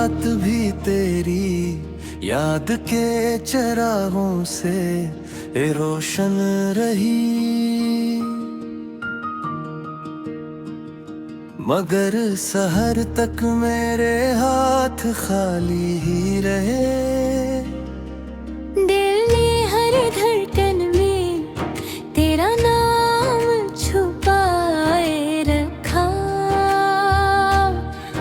रात भी तेरी याद के चरागों से रोशन रही, मगर सहर तक मेरे हाथ खाली ही रहे। दिल ने हर धड़कन में तेरा नाम छुपाए रखा,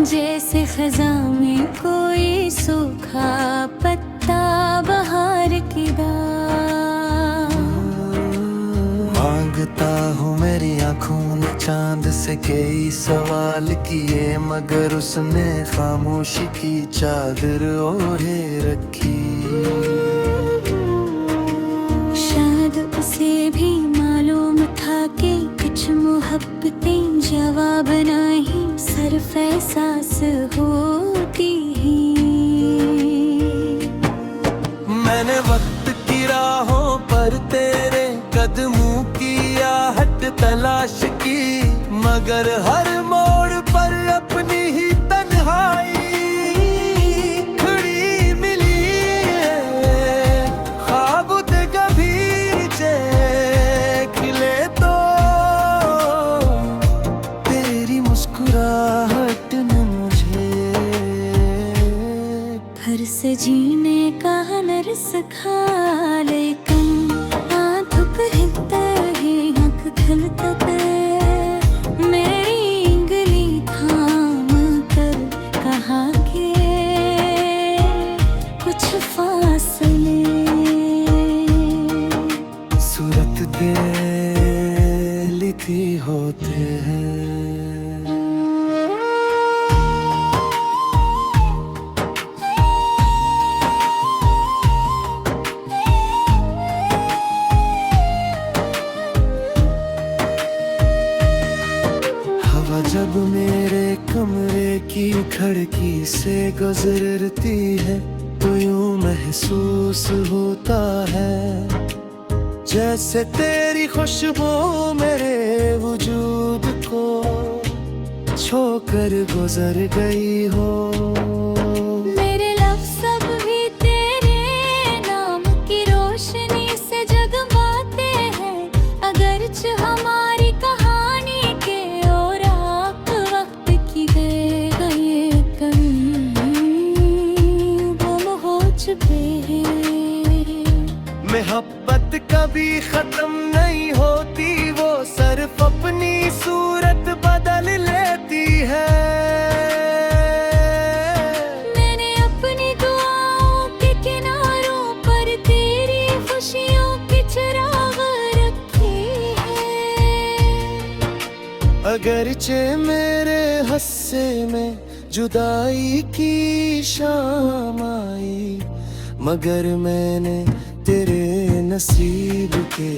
जैसे खज़ां में कोई सूखा पत्ता बहार की मांगता हूँ मेरी आँखों ने चांद से कई सवाल किए, मगर उसने खामोशी की चादर ओढ़े रखी। शायद उसे भी मालूम था कि कुछ मोहब्बतें जवाब नहीं सिर्फ एहसास होती ही। मैंने वक्त की राहों पर तेरे कदमों की आहट तलाश की, मगर हर मोड़ पर अपनी ही तन्हाई खड़ी मिली है। ख्वाब गंभीर खिले तो तेरी मुस्कुराहट ने मुझे फिर से जीने का हुनर सिखा, लेकिन आँख हिलता है आँख खिलता है। मेरी उंगली थाम कर कहा कि कुछ फासले सूरत दे लिखी होते हैं। हवा जब मेरे कमरे की खिड़की से गुजरती है तो यूं महसूस होता है जैसे तेरी खुशबू मेरे वजूद को छोकर गुजर गई हो। मेरे लफ्ज़ सब भी तेरे नाम की रोशनी से जगमाते हैं, अगरचे हमारी कहानी के और आप वक्त की गए कहीं गुम हो चुके हैं। मोहब्बत कभी खत्म नहीं होती, वो सिर्फ अपनी सूरत बदल लेती है। मैंने अपनी दुआओं के किनारों पर तेरी खुशियों की चिराग रखी है। अगरचे मेरे हस्से में जुदाई की शाम आई, मगर मैंने तेरे नसीब के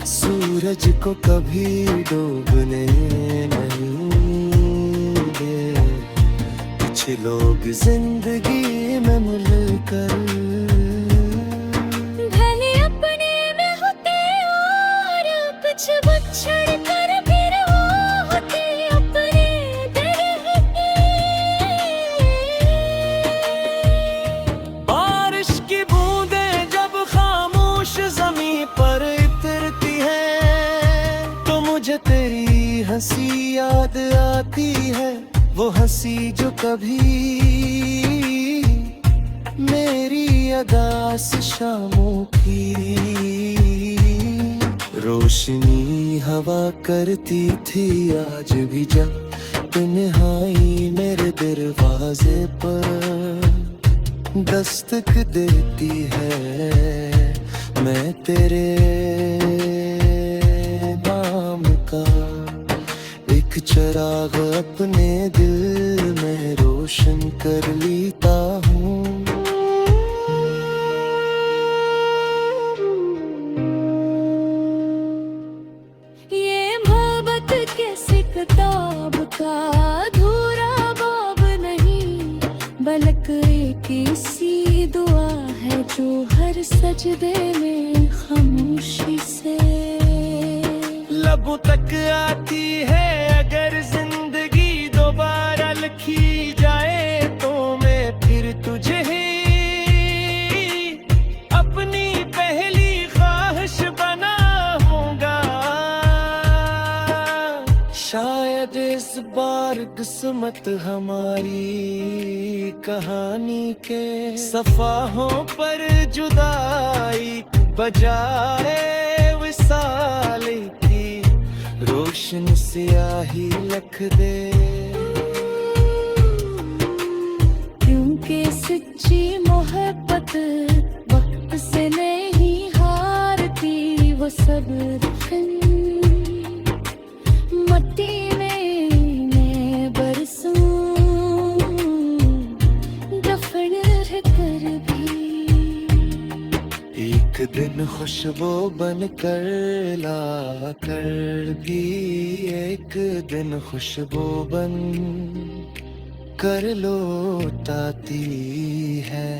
सूरज को कभी डूबने नहीं दे। कुछ लोग जिंदगी में मिलकर भले अपने में होते और कुछ बिछड़ कर फिर वो होते अपने बारिश की बूंदें जब खामोश ज़मीं पर उतरती हैं तो मुझे तेरी हंसी याद आती है, वो हंसी जो कभी मेरी अदास शामों की रोशनी हवा करती थी। आज भी जब तन्हाई मेरे दरवाजे पर दस्तक देती है, मैं तेरे नाम का एक चिराग अपने दिल में रोशन कर लेता हूँ। ये मोहब्बत कैसे किताब का अधूरा बाब नहीं, बल्कि एक ऐसी दुआ है जो हर सजदे में खामोशी से लबों तक आती है। अगर जिंदगी दोबारा लिखी जाए तो मैं किस्मत हमारी कहानी के सफाहों पर जुदाई बजाए विसाल की रोशन सियाही लख दे। क्योंकि सच्ची मोहब्बत वक्त से नहीं हारती, वो सब दफन मट्टी में मैं बरसूं, दफन रहकर भी एक दिन खुशबू बन कर ला कर भी एक दिन खुशबू बन कर लौटाती है।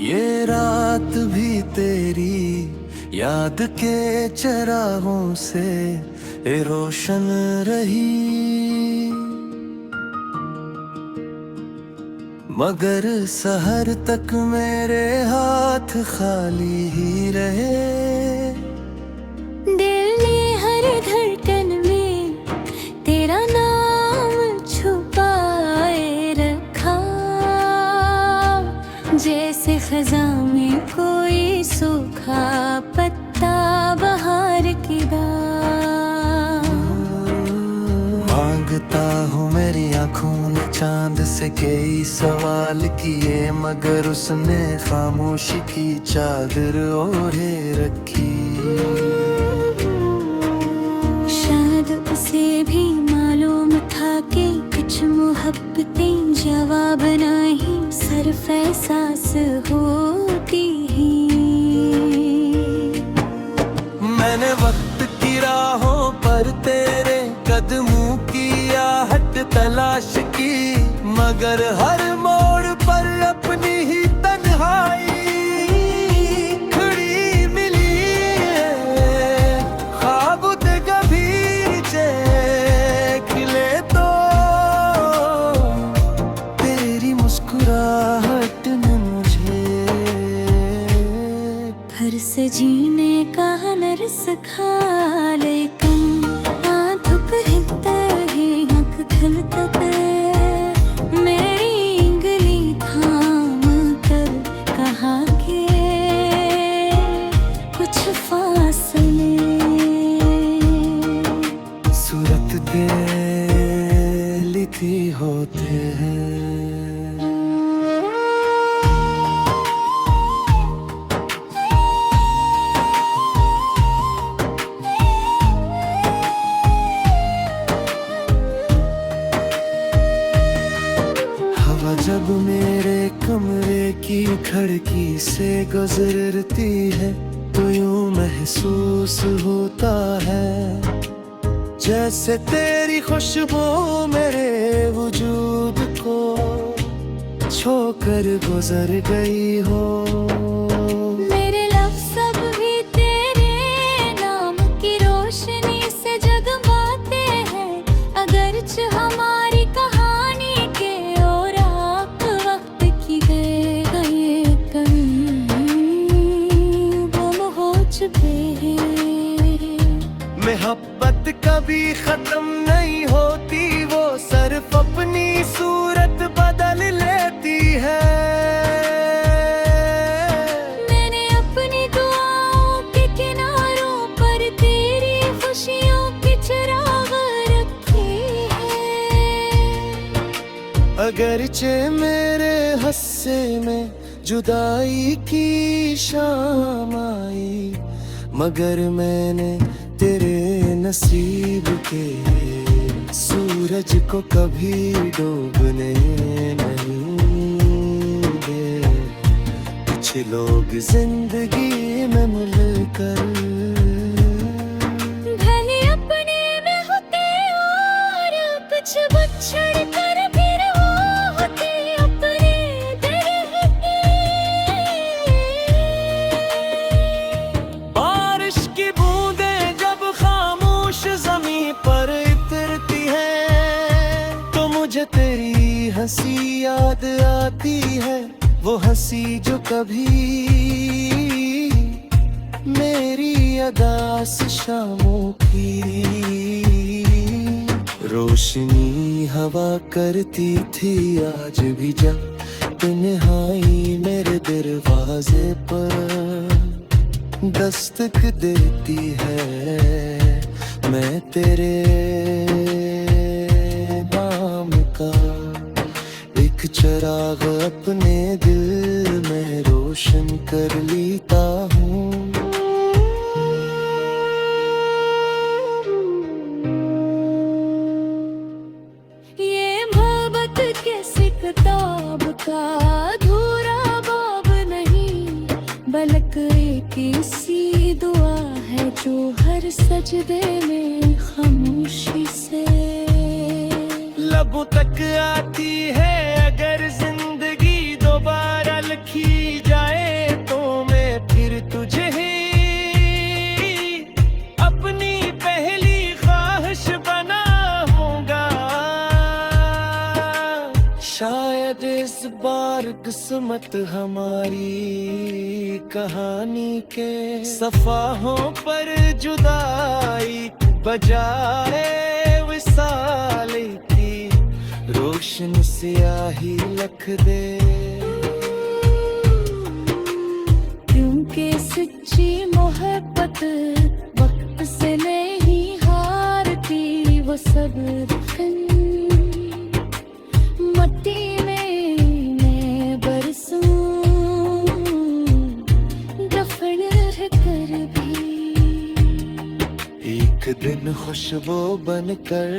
ये रात भी तेरी याद के चरागों से रोशन रही, मगर सहर तक मेरे हाथ खाली ही रहे। दिल ने हर धड़कन में तेरा नाम छुपाए रखा, जैसे खज़ां में कोई सूखा पत्ता बहार की दाग। मांगता हूँ मेरी आँखों ने चांद से कई सवाल किए, मगर उसने खामोशी की चादर ओढ़े रखी। शायद उसे भी मालूम था कि कुछ मोहब्बतें जवाब नहीं सिर्फ एहसास होती ही। मैंने वक्त की राहों पर तेरे कदमों की आहट तलाश की, मगर हर मोड़ पर अपनी ही तन्हाई खड़ी मिली है। ख्वाब थे गंभीर जे खिले तो तेरी मुस्कुराहट ने मुझे फिर से जीने का हुनर सिखा, लेकिन आँख हिलता है आँख खिलता है। मेरी उंगली थाम कर कहा कि कुछ फासले सूरत दे लिखी होते हैं। जब मेरे कमरे की खिड़की से गुजरती है तो यूं महसूस होता है जैसे तेरी खुशबू मेरे वजूद को छोकर गुजर गई हो। मेरे लफ्ज़ सब भी तेरे नाम की रोशनी से जगमाते हैं, अगरचे हमारी कहानी के और आप वक्त की गए गुम हो चुके हैं। मोहब्बत कभी खत्म नहीं होती, वो सिर्फ अपनी सूरत बदल लेती है। मैंने अपनी दुआओं के किनारों पर तेरी खुशियों की चिराग रखी है। अगरचे मेरे हस्से में जुदाई की शाम आई, मगर मैंने तेरे नसीब के सूरज को कभी डूबने नहीं दे। कुछ लोग जिंदगी में मिलकर मुझे तेरी हंसी याद आती है, वो हंसी जो कभी मेरी अदास शामों की रोशनी हवा करती थी। आज भी जब तन्हाई मेरे दरवाजे पर दस्तक देती है, मैं तेरे नाम का एक चिराग अपने दिल में रोशन कर लेता हूँ। ये मोहब्बत कैसी किताब का अधूरा बाब नहीं, बल्कि एक ऐसी दुआ है जो हर सजदे में खामोशी से लबों तक आती है। अगर जिंदगी दोबारा लिखी जाए तो मैं फिर तुझे ही अपनी पहली ख्वाहिश बनाऊंगा। शायद इस बार किस्मत हमारी कहानी के सफाहों पर जुदाई बजाए विसाल की रोशन स्याही लिख दे। क्योंकि सच्ची मोहब्बत वक्त से नहीं हारती, वो सब दफन मट्टी में मैं बरसूं, दफन रहकर भी एक दिन खुशबू बन कर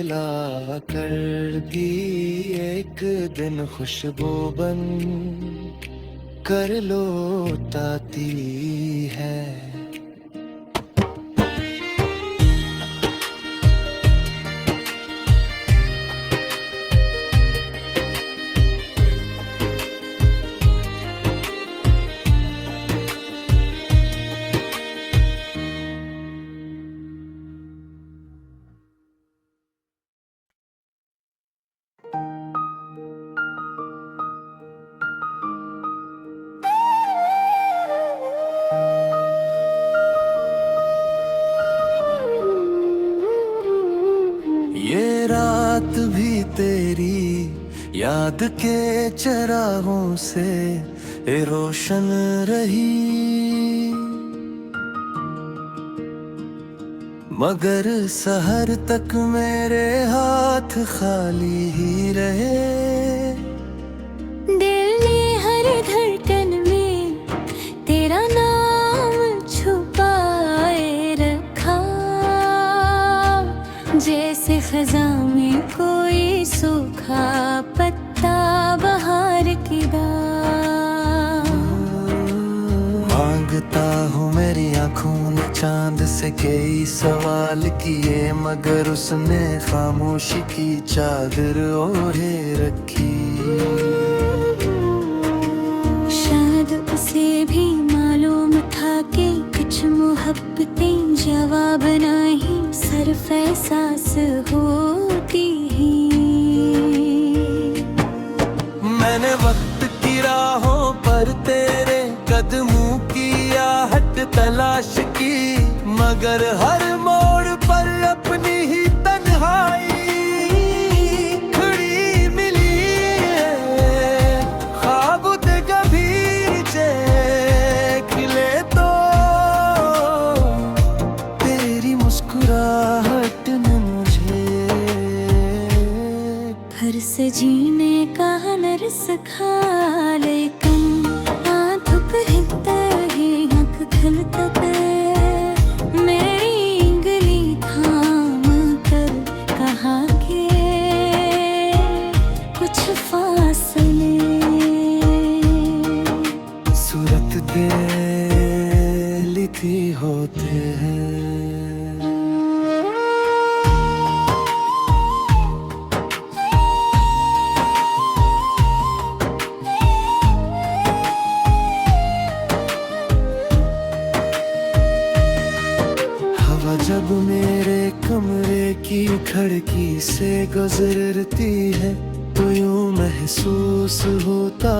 ला करगी, एक दिन खुशबू बन कर लौटाती है। ये रात भी तेरी याद के चरागों से रोशन रही, मगर सहर तक मेरे हाथ खाली ही रहे। दिल ने हर धड़कन में तेरा नाम छुपाए रखा, जैसे खज़ां में कोई सूखा पत्ता बहार की दाग। मांगता हूँ मेरी आँखों ने चांद से कई सवाल किए, मगर उसने खामोशी की चादर ओढ़े रखी। शायद उसे भी मालूम था कि कुछ मोहब्बतें जवाब नहीं सिर्फ एहसास होती ही। मैंने वक्त की राहों पर तेरे कदमों की आहट तलाश की, मगर हर मोड़ पर अपनी ही तन्हाई खड़ी मिली है। ख्वाब थे कभी खिले तो तेरी मुस्कुराहट ने मुझे फिर से जीने का नर सिखा, लेकिन आँख हिलता है आँख खिलता है, मेरी इंगली थाम कर कहा के कुछ फासले सूरत दे लिखी होते हैं। जब मेरे कमरे की की खिड़की से गुजरती है तो यूं महसूस होता